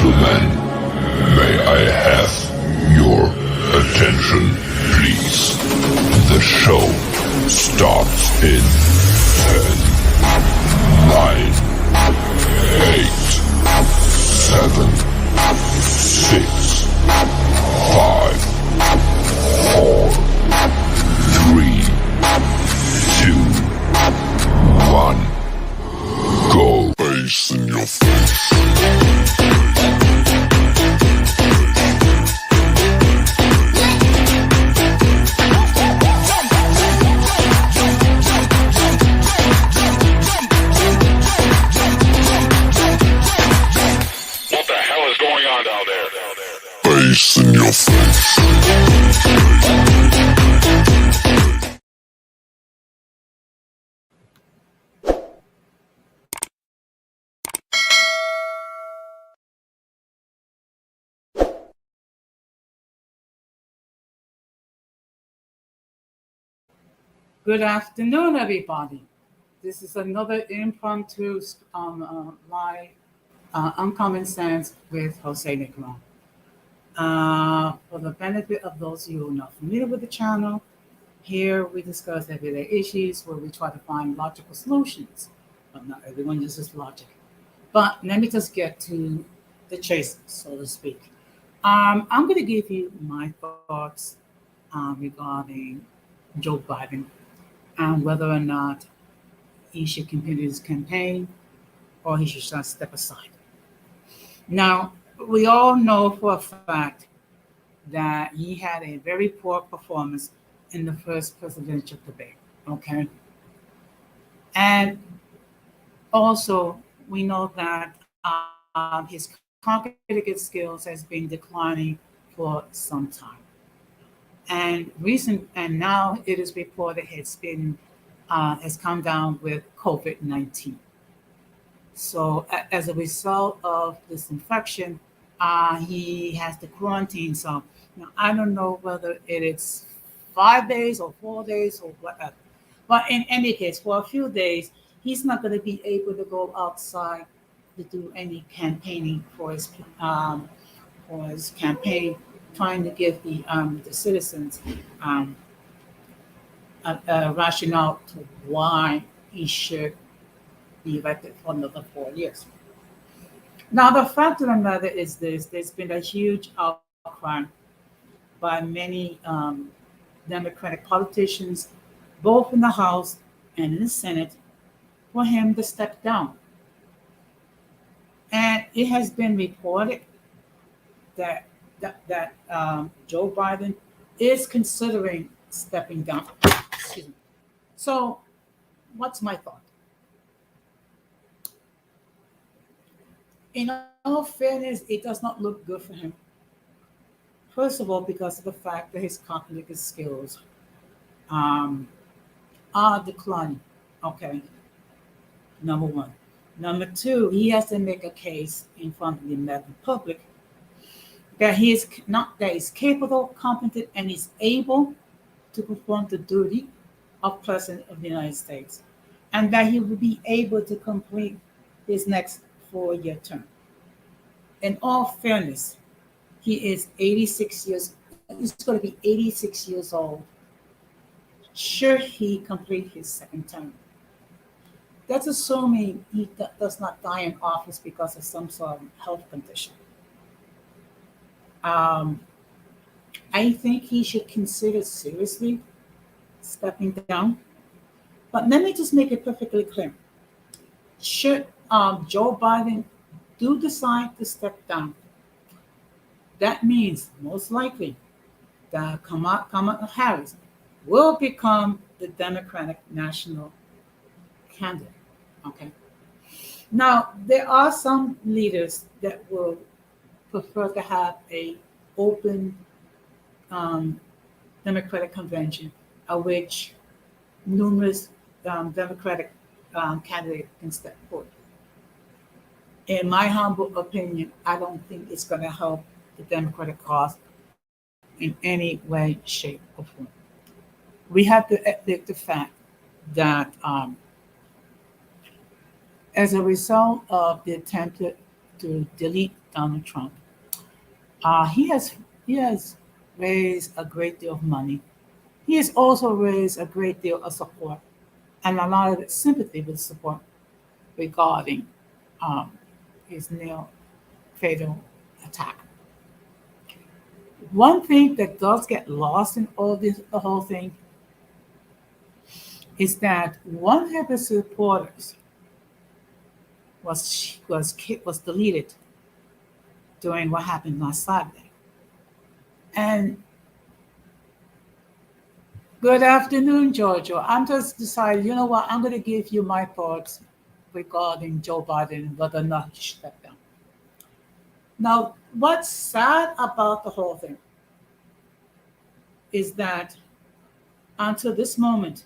gentlemen, may I have your attention, please? The show starts in 10, 9, 8, 7, 6, 5, 4, 3, 2, 1. Go. Bass in your face. What the hell is going on down there? Bass in your face. Good afternoon, everybody. This is another impromptu live Uncommon Sense with Jose Negron. For the benefit of those of you who are not familiar with the channel, here we discuss everyday issues where we try to find logical solutions, but not everyone uses logic. But let me just get to the chase, so to speak. I'm going to give you my thoughts regarding Joe Biden and whether or not he should continue his campaign or he should just step aside. Now, we all know for a fact that he had a very poor performance in the first presidential debate, okay? And also, we know that his cognitive skills has been declining for some time. And now it is reported has come down with COVID-19. So as a result of this infection, he has to quarantine. So now I don't know whether it is 5 days or 4 days or whatever. But in any case, for a few days, he's not going to be able to go outside to do any campaigning for his campaign, trying to give the citizens a rationale to why he should be elected for another 4 years. Now, the fact of the matter is this: there's been a huge outcry by many Democratic politicians, both in the House and in the Senate, for him to step down. And it has been reported that Joe Biden is considering stepping down. Excuse me. So, what's my thought? In all fairness, it does not look good for him. First of all, because of the fact that his cognitive skills are declining. Okay, number one. Number two, he has to make a case in front of the American public that he's capable, competent, and is able to perform the duty of President of the United States, and that he will be able to complete his next 4-year term. In all fairness, he is 86 years. He's going to be 86 years old. Should he complete his second term? That's assuming he does not die in office because of some sort of health condition. I think he should consider seriously stepping down. But let me just make it perfectly clear. Should Joe Biden do decide to step down, that means most likely that Kamala Harris will become the Democratic national candidate. Okay. Now, there are some leaders that will prefer to have a open Democratic convention at which numerous Democratic candidates can step forward. In my humble opinion, I don't think it's going to help the Democratic cause in any way, shape, or form. We have to admit the fact that as a result of the attempt to delete Donald Trump. He has raised a great deal of money. He has also raised a great deal of support and a lot of sympathy with support regarding um, his near fatal attack. One thing that does get lost in all this, the whole thing, is that one of his supporters was deleted during what happened last Saturday. And good afternoon, Giorgio. I'm just deciding, you know what? I'm going to give you my thoughts regarding Joe Biden and whether or not he should step down. Now, what's sad about the whole thing is that until this moment,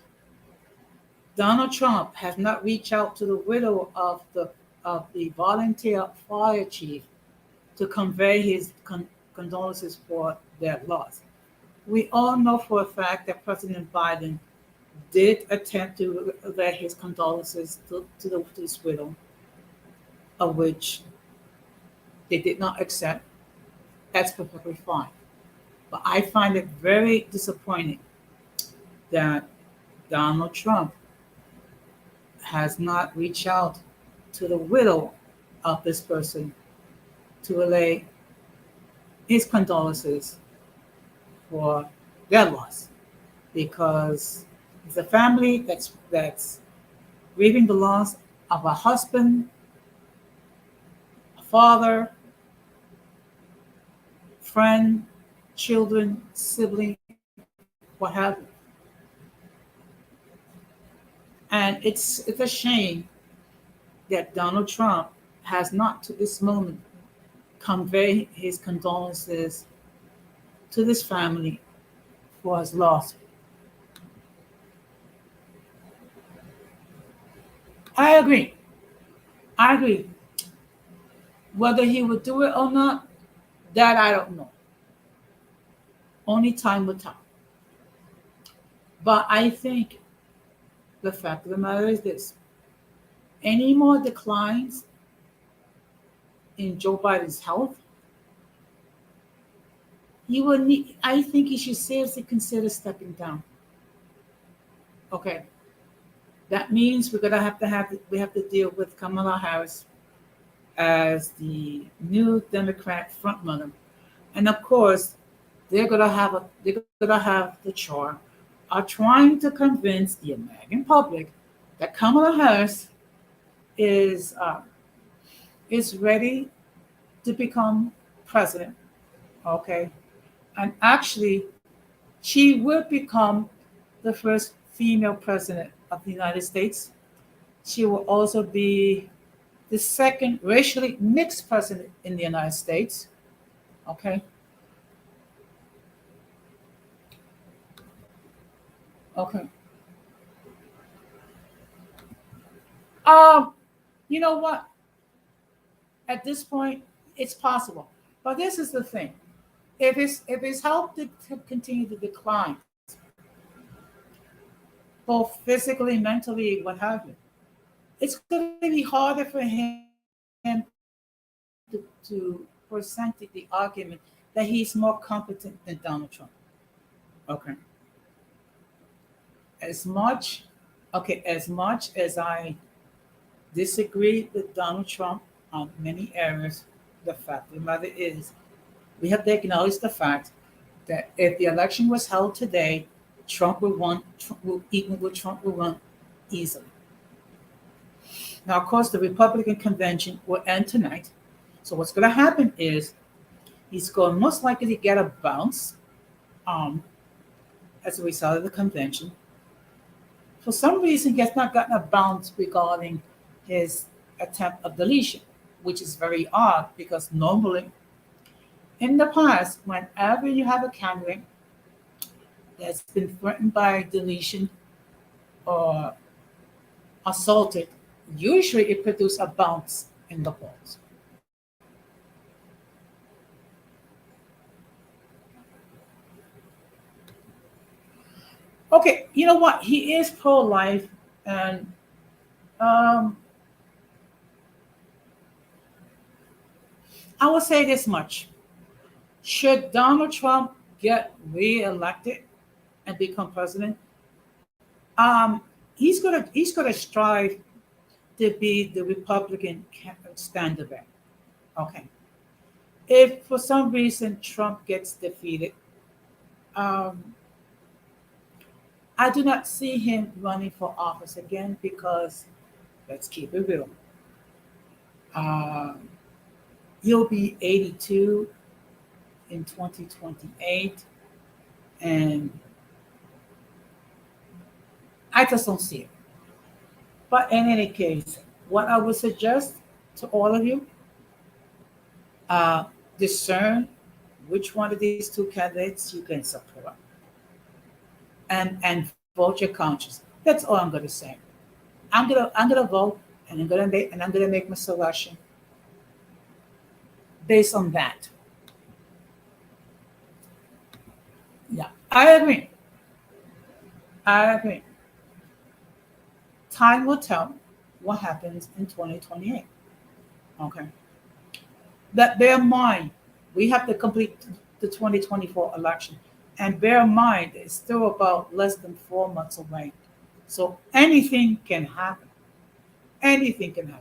Donald Trump has not reached out to the widow of the volunteer fire chief to convey his condolences for their loss. We all know for a fact that President Biden did attempt to convey his condolences to this widow, of which they did not accept. That's perfectly fine. But I find it very disappointing that Donald Trump has not reached out to the widow of this person to relay his condolences for their loss, because it's a family that's grieving the loss of a husband, a father, friend, children, sibling, what have you. And it's a shame that Donald Trump has not to this moment convey his condolences to this family for his loss. I agree. I agree. Whether he would do it or not, that I don't know. Only time will tell. But I think the fact of the matter is this: any more declines in Joe Biden's health, he will need. I think he should seriously consider stepping down. Okay, that means we have to deal with Kamala Harris as the new Democrat frontrunner, and of course, they're gonna have the chore of trying to convince the American public that Kamala Harris is ready to become president. Okay, and actually, she will become the first female president of the United States. She will also be the second racially mixed president in the United States. Okay. Okay. Um, you know what? At this point, it's possible. But this is the thing: if his health to continue to decline, both physically, mentally, what have you, it's going to be harder for him to present the argument that he's more competent than Donald Trump. Okay. As much, as much as I disagree with Donald Trump on many areas, the fact of the matter is we have to acknowledge the fact that if the election was held today, Trump would win. Trump will win easily. Now, of course, the Republican convention will end tonight. So what's going to happen is he's going most likely to get a bounce as a result of the convention. For some reason, he has not gotten a bounce regarding his attempt of deletion, which is very odd because normally in the past, whenever you have a candidate that's been threatened by deletion or assaulted, usually it produces a bounce in the polls. Okay, you know what? He is pro-life, and um, I will say this much. Should Donald Trump get reelected and become president, um, he's gonna strive to be the Republican standard bearer. Okay. If for some reason Trump gets defeated, um, I do not see him running for office again because let's keep it real. Um, he'll be 82 in 2028, and I just don't see it. But in any case, what I would suggest to all of you, uh, discern which one of these two candidates you can support, and vote your conscience. That's all I'm going to say. I'm gonna vote, and I'm gonna make my selection based on that. Yeah, I agree. I agree. Time will tell what happens in 2028. Okay. That bear in mind, we have to complete the 2024 election. And bear in mind, it's still about less than 4 months away. So anything can happen. Anything can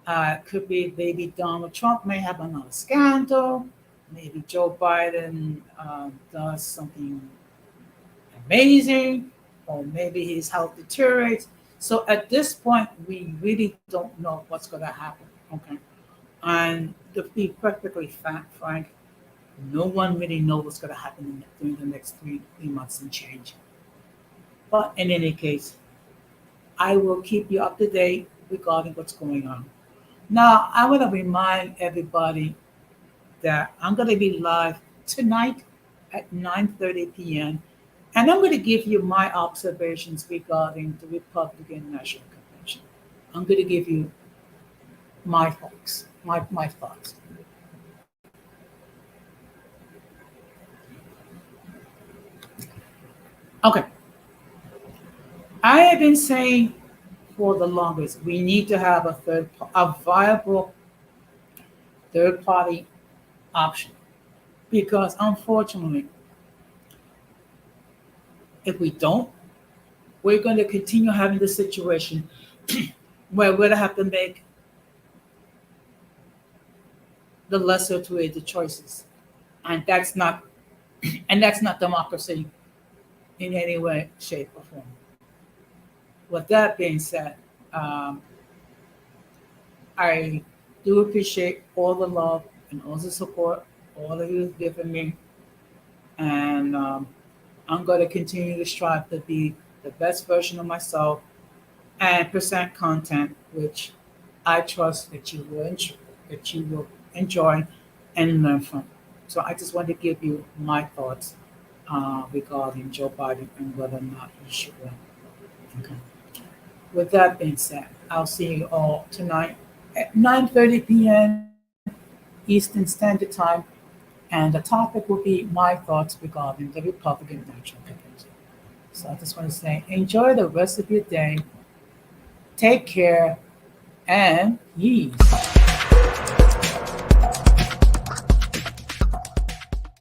happen. Could be maybe Donald Trump may have another scandal. Maybe Joe Biden does something amazing, or maybe his health deteriorates. So at this point, we really don't know what's going to happen. Okay. And to be perfectly frank, no one really knows what's going to happen during the next three months and change. But in any case, I will keep you up to date regarding what's going on. Now, I want to remind everybody that I'm going to be live tonight at 9:30 p.m. And I'm going to give you my observations regarding the Republican National Convention. I'm going to give you my thoughts, my thoughts. Okay. I have been saying for the longest, we need to have a viable third party option, because unfortunately, if we don't, we're going to continue having the situation where we're going to have to make the lesser two of the choices, and that's not democracy in any way, shape, or form. With that being said, um, I do appreciate all the love and all the support all of you have given me, and I'm going to continue to strive to be the best version of myself and present content which I trust that you will enjoy and learn from. So I just want to give you my thoughts regarding Joe Biden and whether or not he should run. Okay. With that being said, I'll see you all tonight at 9:30 p.m. Eastern Standard Time, and the topic will be my thoughts regarding the Republican National Convention. So I just want to say, enjoy the rest of your day. Take care and peace.